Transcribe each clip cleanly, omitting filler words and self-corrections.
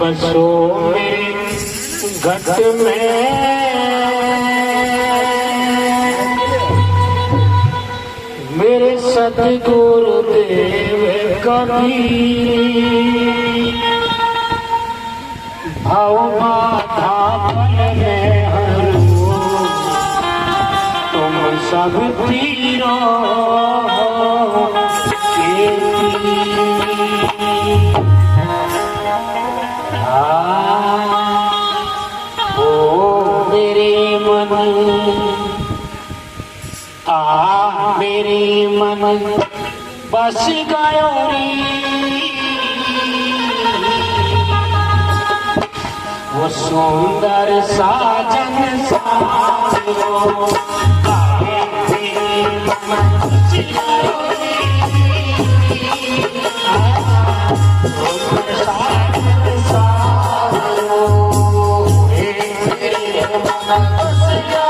बसो मेरे घट में मेरे सतगुरुदेव कबीर भाव माथा फल में हरू तुम सब तीरों के मेरे मन बस गयो वो सुंदर साजन सारो मेरे मन बस गयो सुंदर साजन सारो मेरे मन बस गयो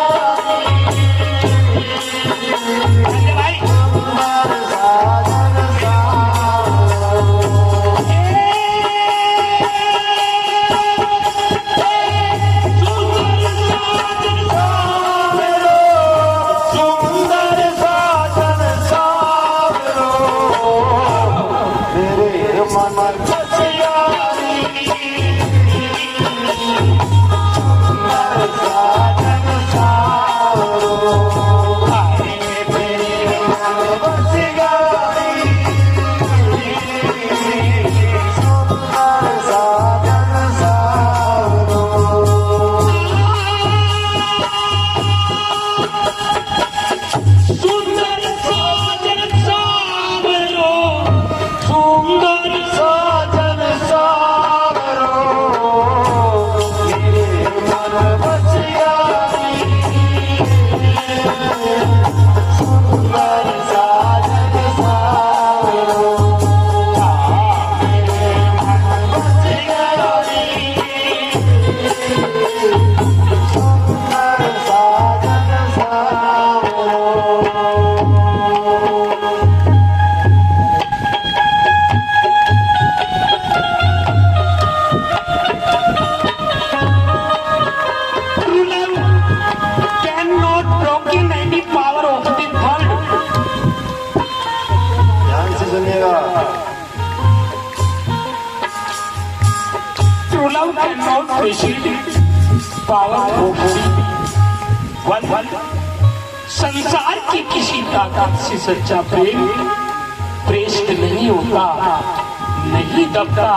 संसार की किसी ताकत से सच्चा प्रेम प्रेष्ठ नहीं होता, नहीं दबता।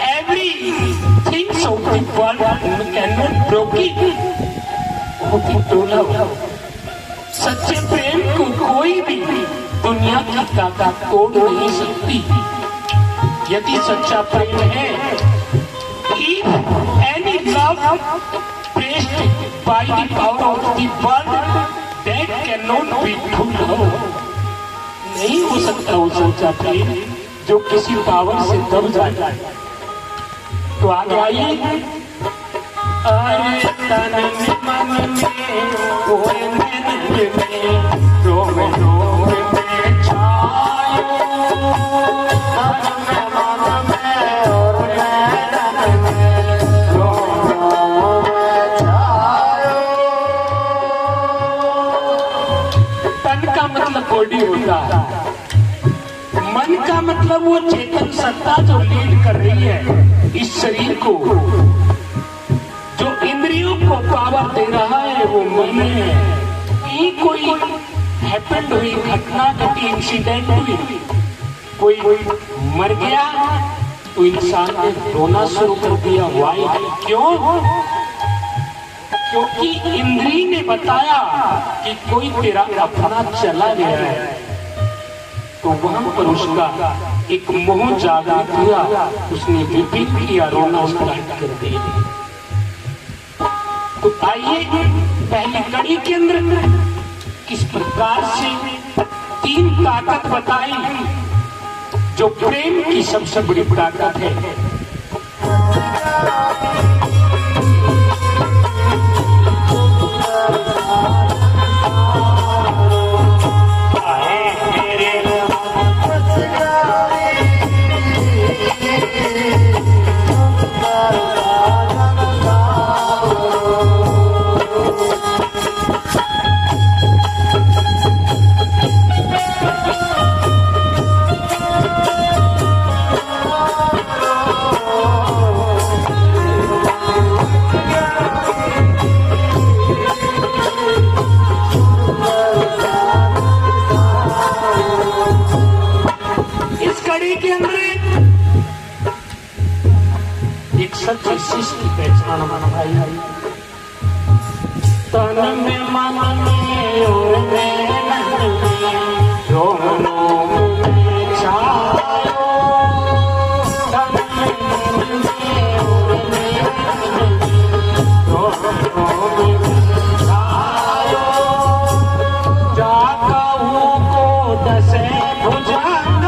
Everything of the world cannot broken of the love। सच्चे प्रेम को कोई भी दुनिया की ताकत तोड़ नहीं सकती। यदि सच्चा प्रेम है, if any love praised by the power of the world, that cannot be true love। नहीं हो सकता वो सच्चा प्रेम जो किसी पावर से दब जाए। तो आगे आइए। अरे तन मन में कोई मन में रोम रोम में छायो, मन में और नैन में रोम रोम में छायो। तन का मतलब बॉडी होता है, मन का मतलब वो चेतन सत्ता जो लीड कर रही है इस शरीर को, जो इंद्रियों को पावर दे रहा है वो मन है। ये कोई हैपेंड हुई घटना घटी, इंसिडेंट हुई, कोई मर गया तो इंसान ने रोना शुरू कर दिया। वाई? क्यों? क्योंकि इंद्री ने बताया कि कोई तेरा अपना चला गया है। तो वहां पर उसका एक मोह जागृत हुआ, उसने विपिन किया, रोना स्टार्ट कर दिया। तो आइए पहली कड़ी के अंदर किस प्रकार से 3 ताकत बताई जो प्रेम की सबसे बड़ी ताकत है। सच्ची शिष्य की पहचान भाई, तन में मन में और नैनन में रोमनों में छायो, तन में मन में और नैनन में रोमनों में छायो, जाकाऊ को दसे भुजंग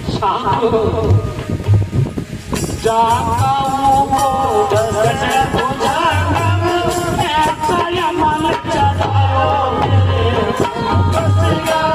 साको, जाकाऊ को दसे भुजंग, ऐसा मन चढ़ायो मेरे बस गई।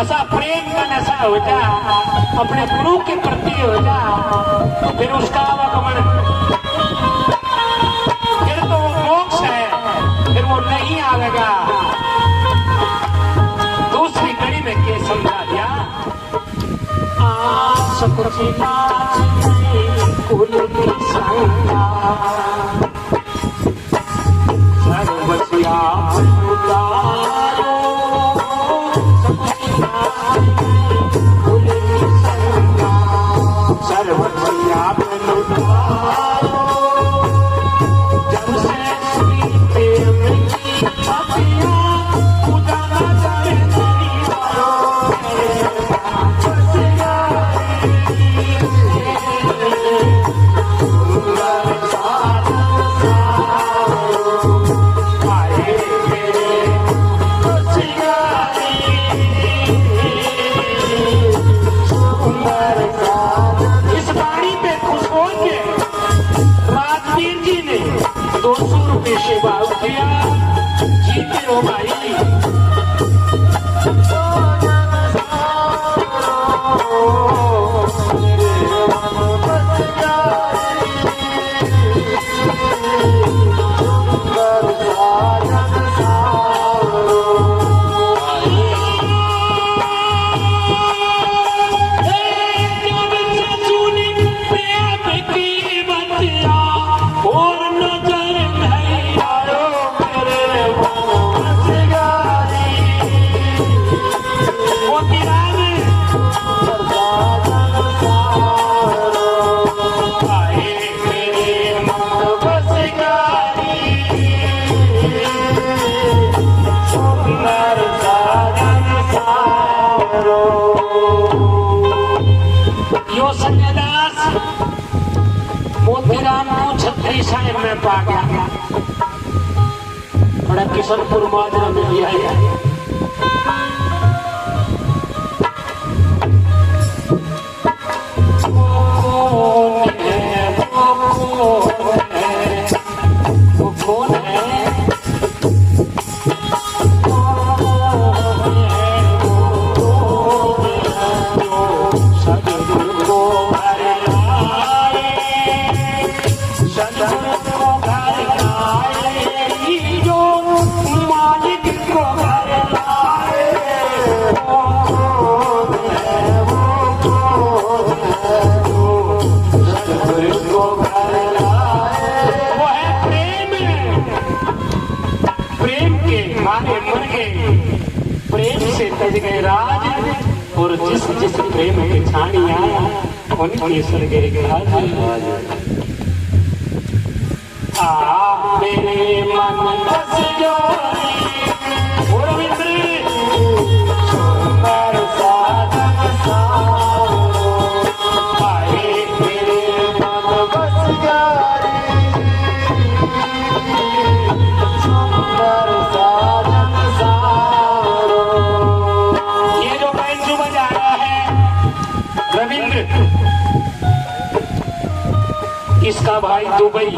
ऐसा प्रेम का नशा हो जा, अपने गुरु के प्रति हो जा, तो फिर उसका आवागमन, फिर तो वो मोक्ष है, फिर वो नहीं आएगा। दूसरी कड़ी में क्या समझा दिया? कुल की संज्ञा सर्वस्या छाए में पा गया बड़ा किशनपुर माजरा में लिया है। गए राज और जिस जिस प्रेम के छानिया उनके स्वर्गे राज आ मेरे मन बस जोरी और मित्र सुंदर साजन सारो आए मेरे मन बस जोरी सुंदर साजन सारो। ये जो बैंजो बजा रहा है रविंद्र, इसका भाई दुबई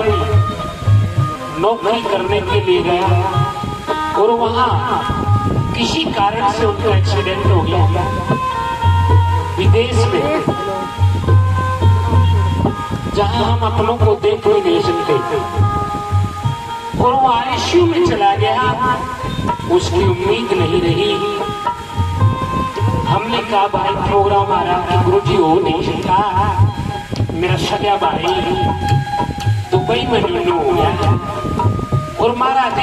नौकरी करने के लिए गया और वहां किसी कारण से उनका एक्सीडेंट हो गया विदेश में, जहां हम अपनों को देख भी नहीं सकते थे, और वो आईसीयू में चला गया। उसकी उम्मीद नहीं रही। हमने कहा भाई प्रोग्राम आ रहा कि गुरुजी हो नहीं सकता, मेरा सगा भाई दुबई में न्यू हो गया और महाराज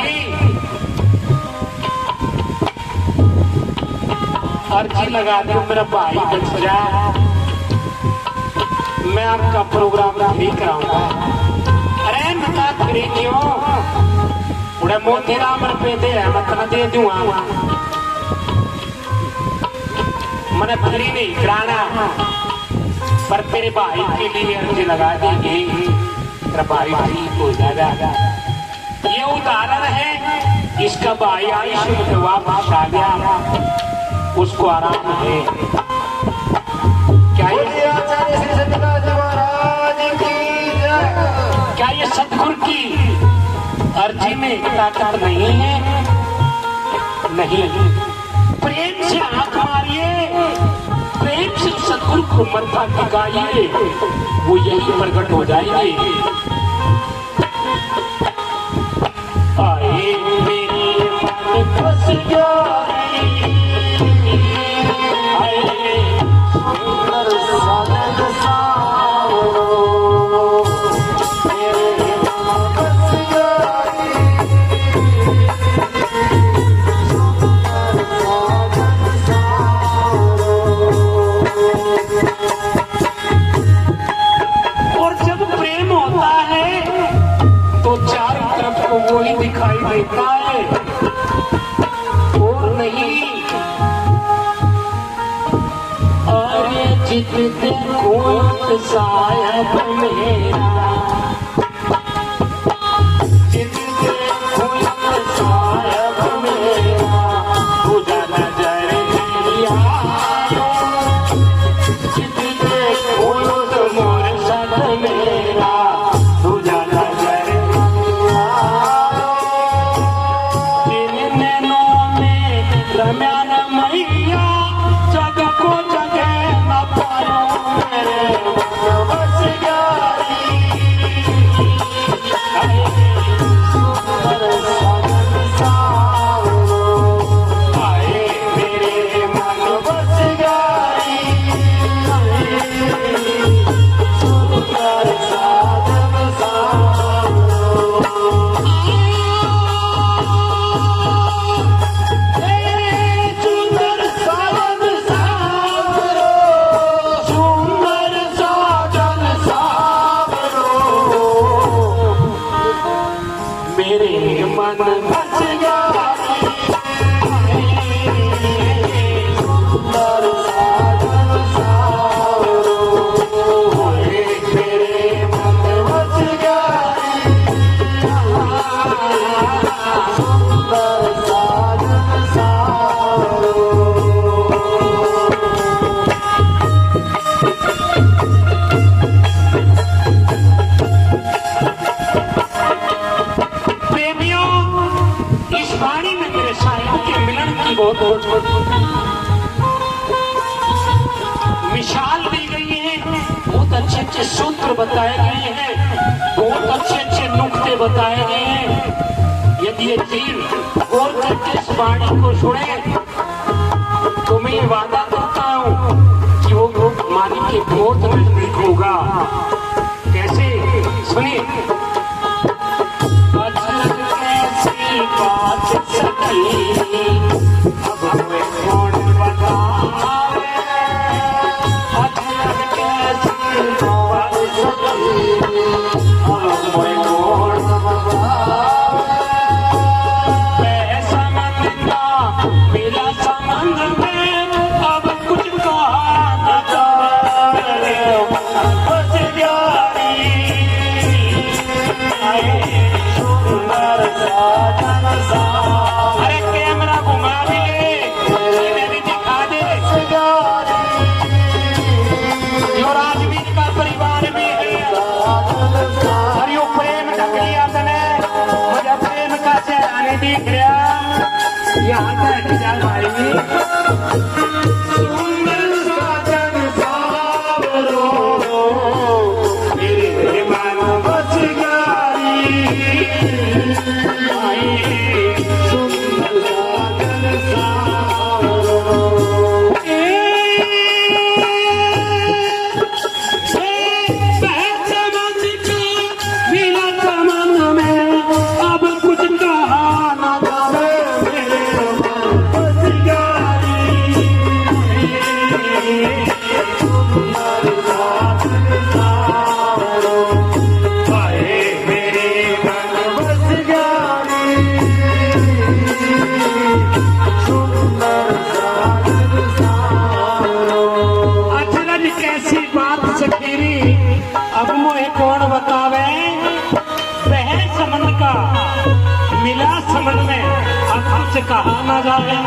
अर्जी लगा दो मेरा भाई बच जाए, मैं आपका प्रोग्राम ठीक कराऊंगा। अरे बता फिर क्यों उड़े मोतीराम रुपये दे मैं दे दूंगा, मैंने फ्री नहीं कराना पर तेरे भाई के लिए अर्जी लगा देंगे, तेरा भाई ठीक हो जाएगा। ये उदाहरण है, इसका भाई आयुष्य में वापस आ गया, उसको आराम है। क्या ये आचार्य श्री सत्यनारायण महाराज की जय। क्या ये सतगुरु की अर्जी में ताकत नहीं है? नहीं। प्रेम से आंख मारिए, प्रेम से सतगुरु को मत्था टिकाइए, वो यही प्रकट हो जाएंगे। आए मेरे मन बस जोरी, आए सुंदर साजन सारो, मेरे मन बस जोरी, सुंदर साजन सारो। और जब प्रेम होता है तो चारों तरफ को वो ही दिखाई देता है और नहीं। अरे जित देखो साहब मेरा, जित देखो साहब मेरा, तुझा नजर दिया, जित देखो मोर सद मेरा, तुझा नजर दिया, जिन नैनों में रम्या रमैया, जग को जगह न पायो मेरे बस यारी। बहुत मिसाल दी गई है, बहुत अच्छे अच्छे सूत्र बताए गए हैं, बहुत अच्छे अच्छे नुक्ते बताए गए हैं। यदि ये तीर और करके इस वाणी को सुने तो मैं ये वादा करता हूँ कि वो मालिक के बहुत नजदीक होगा। कैसे? सुनिए। कैसी बात सखी अब मैं कौन बतावे, कैसी बात सखी अब मैं कौन बतावे। पैसा मंदा मेरा संबंध में अब कुछ कहा न जाए, बस यारी सुंदर साजन सा। अरे कैमरा घुमा भी ले, इन्हें भी दिखा दे। यो राजवीर का परिवार भी है, और यो प्रेम ढकली आदन है, मुझे प्रेम का चेहरा नहीं दिख रहा। यहाँ तक जा भाई सुंदर साजन सावरो मेरे मन बस गारी, सुंदर साजन सावरो। मिला चमन में अब कुछ कहा न जावे, मेरे मन बस गारी, सुंदर साजन सावरो। हाय मेरे मन बस गारी, सुंदर साजन सावरो। अचरज कैसी बात सखीरी अब मोहे कौन बतावे, वह समन का मिला समन में अब कुछ कहा न जावे।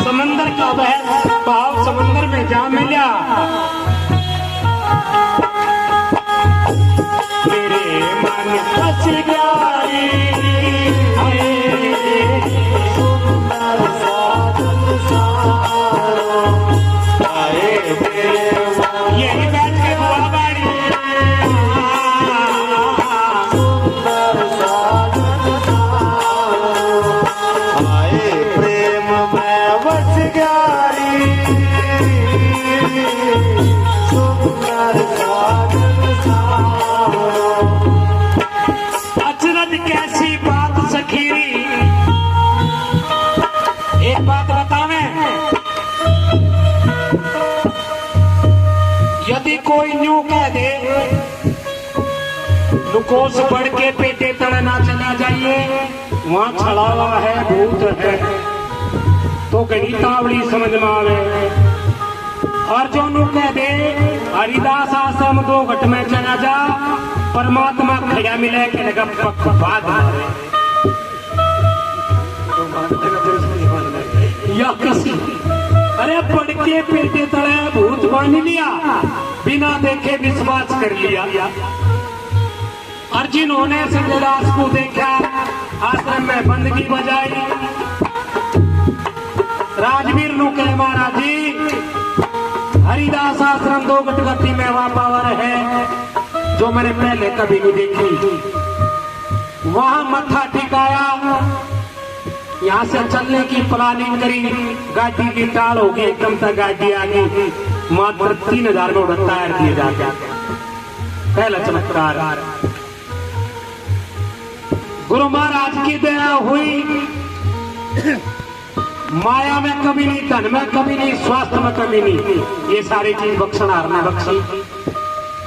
समंदर का वह भाव समंदर में जा मिला, मेरे मन बस गारी, सुंदर साजन सावरो। यही बैठ के बुआ बाड़ी, सुंदर साजन सावरो। आए प्रेम में बस गारी, सुंदर साजन सावरो। अचरज कैसी बात सखीरी। एक बात बतावे, यदि कोई न्यू कह दे लुकोस बढ़ के पेटे तड़े ना चला जाइए, वहां छड़ावा है, भूत है, तो कहीं तावड़ी समझ में आवे। और जो नु कह दे हरिदास आश्रम 2 घट में चला जा, परमात्मा खड़ा मिले के लगा बाद या किसी। अरे पढ़ के पेटे तड़े भूत मान लिया, बिना देखे विश्वास कर लिया। और जिन्होंने संजय दास को देखा आश्रम में बंदगी बजाई, राजवीर नु कहे महाराज जी हरिदास आश्रम 2 घट गति में वहां पावर है जो मैंने पहले कभी नहीं देखी। वहां मत्था टिकाया, यहाँ से चलने की प्लानिंग करी, गाड़ी की टाल होगी, एकदम तक गाड़ी आ गई, मात्र 3000 में उड़ता है दिए जाके। पहला चमत्कार गुरु महाराज की दया हुई, माया में कमी नहीं, धन में कमी नहीं, स्वास्थ्य में कमी नहीं, ये सारी चीज बख्शनार ने बख्शी।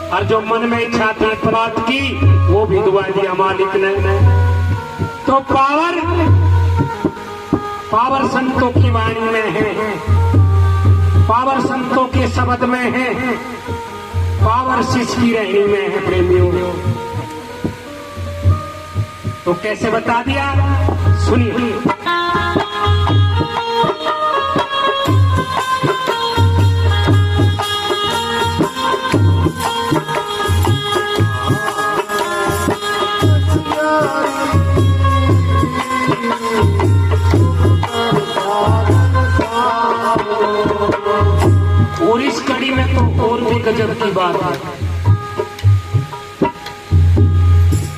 और जो मन में इच्छा थी प्राप्त की वो भी दुआ दिया मालिक ने। तो पावर संतों की वाणी में है, पावर संतों के शब्द में है, पावर शिष्य की रहनी में है प्रेमियों। तो कैसे बता दिया, सुनिए। गजब की बात है।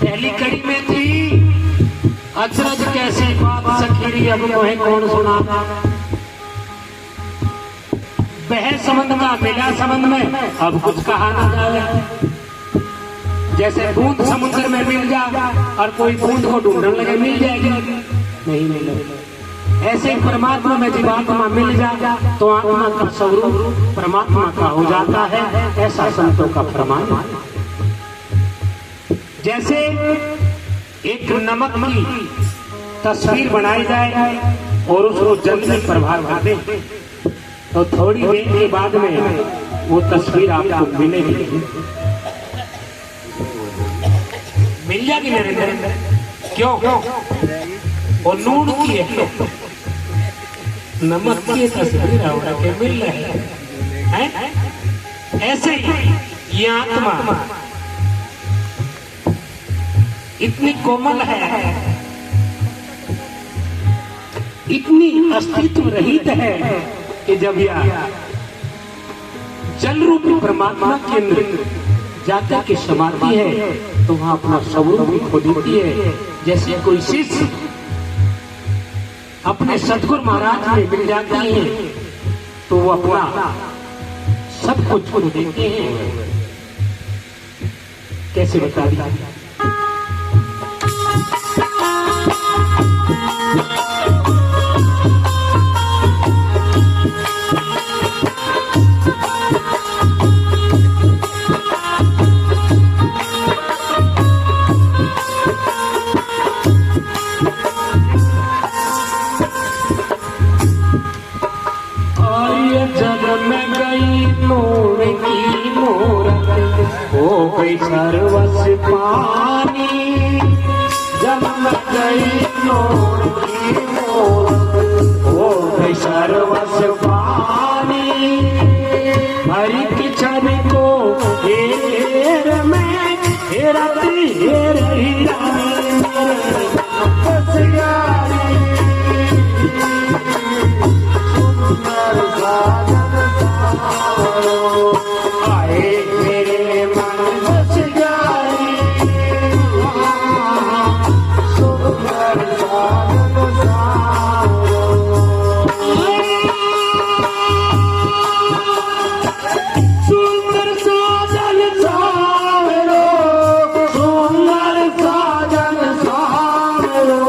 पहली कड़ी में थी अचरज कैसी बात सखीरी अब मोहे कौन सुना। बह संबंध का मिला संबंध में अब कुछ कहा ना जाए। जैसे बूंद समुद्र में मिल जा और कोई बूंद को ढूंढने लगे मिल जाएगी, नहीं मिलेगी। ऐसे परमात्मा में जब आत्मा मिल जा तो आत्मा का स्वरूप परमात्मा का हो जाता है, ऐसा संतों का प्रमाण। जैसे एक नमक की तस्वीर बनाई जाए और उसको जल में प्रभाव कर दे तो थोड़ी देर के बाद में वो तस्वीर आपको मिलेगी, मिल जाएगी नरेंद्र। क्यों? और नून की है, नमक की तस्वीर के मिल रहे हैं। ऐसे ही ये आत्मा इतनी कोमल है, इतनी अस्तित्व रहित है कि जब यह जल रूपी परमात्मा के अंदर जाकर के समाती है तो वहां अपना स्वरूप भी खो देती है। जैसे कोई शिष्य अपने सतगुरु महाराज में मिल जाते हैं तो वो अपना सब कुछ खो देते हैं। कैसे बता दिया? सर्वस पानी जब गई नोर की मूरत हो गई सर्वस पानी। हरि की छवि को हेर में हेरती हेर ही बस यारी सुंदर साजन सावरो आए मेरे मन बस यारी सुंदर साजन सावरो। सुंदर साजन सावरो सुंदर साजन सावरो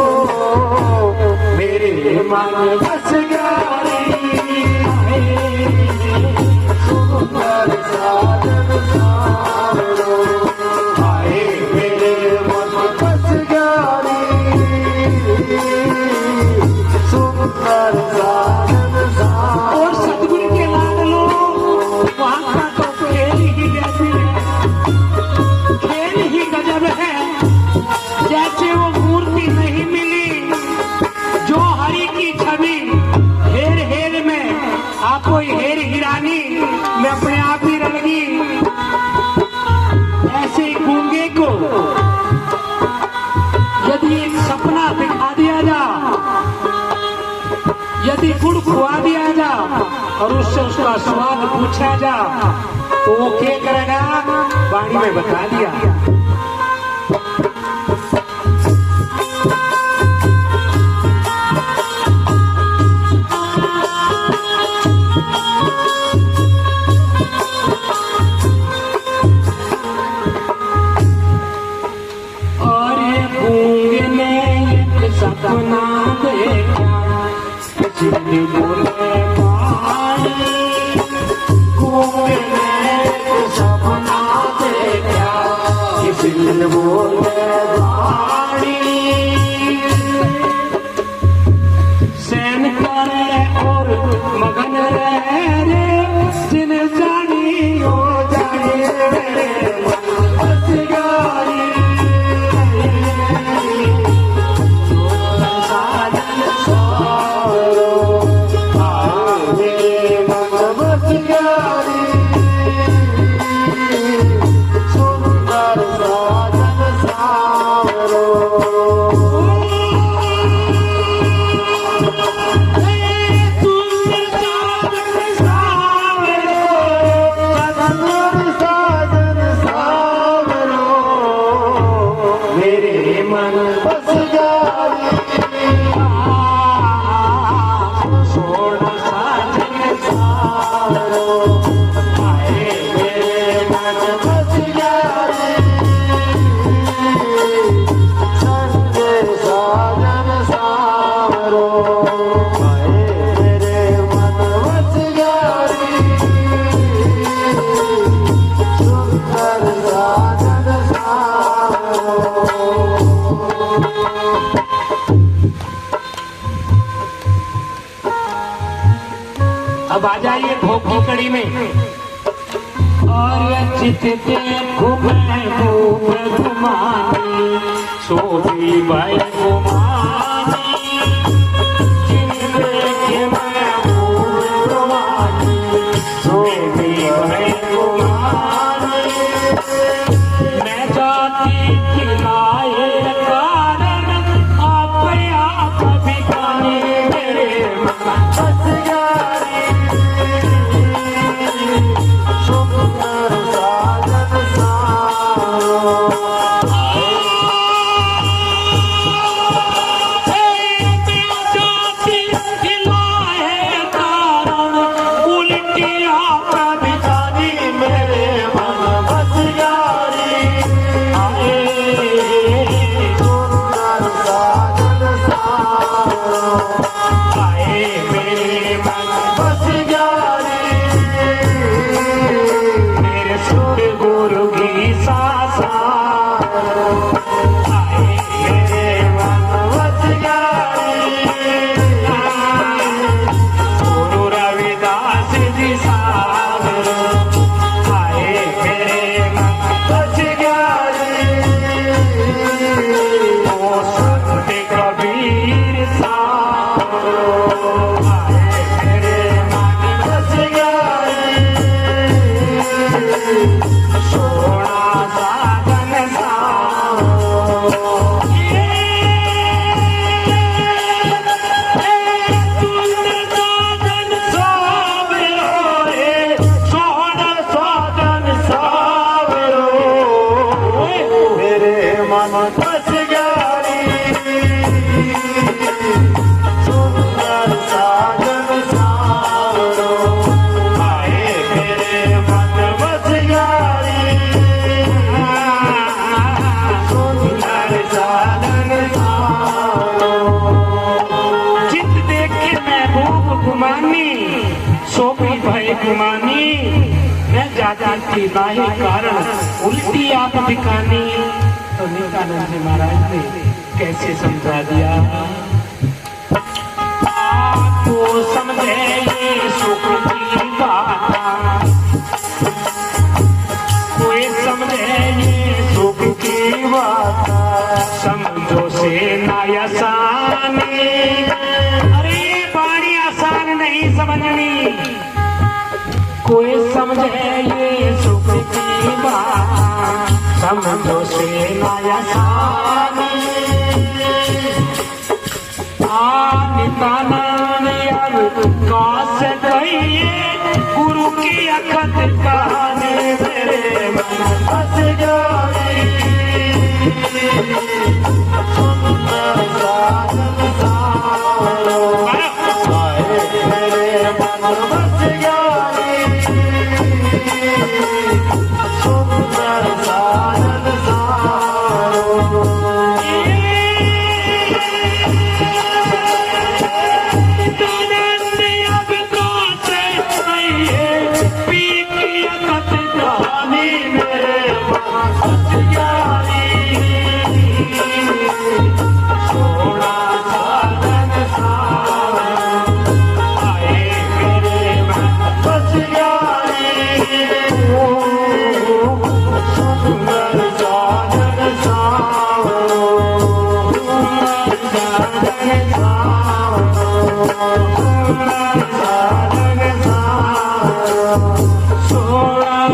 मेरे मन बस यारी सुंदर साजन सावरो आए मेरे मन बस यारी सुंदर साजन सावरो। और सतगुरु के लाडलो वहां का तो खेल ही जैसे खेल ही गजब है। जैसे वो मूर्ति नहीं मिली जो हरि की छवि हेर हेर में आपको हेर हिरानी में अपने आप ही रंगी। ऐसे गूंगे को यदि एक सपना दिखा दिया जा, यदि गुड़ खुआ दिया जा और उससे उसका स्वाद पूछा जा तो वो क्या करेगा? वाणी में बता दिया। और ये गूंगे ने एक सपना देखा किसी बोले पानी। गूंगे ने एक सपना देखा किसी बोले पानी। सैन करे और मगन रहे रे जिन जानी हो जाए बस यारी साजन सावरो आए मन बस यारी सुंदर साजन सावरो। सुंदर साजन सावरो अब आ जाइए भोग की कड़ी में। और चित खूब घुमानी सोती भाई घुमानी मैं जाती खिलाए कारण आप भी गाने मेरे बस गारी सुंदर साजन सारो गुमानी मैं जाती बाही कारण उल्टी आप दिखानी। तो नित्यानंद जी महाराज ने कैसे समझा दिया। आपको समझे ये सुख की बात, कोई समझे ये सुख की बात, समझो से नायसानी। अरे बाणी आसान नहीं समझनी, कोई समझे ये सुख की बात, समझो से नायसानी। नित्यानंद काश कहिए गुरु की अखत कहानी मेरे मन बस गई। सुंदर साजन सारो मेरे मन बस गई। सुंदर साजन सारो सोना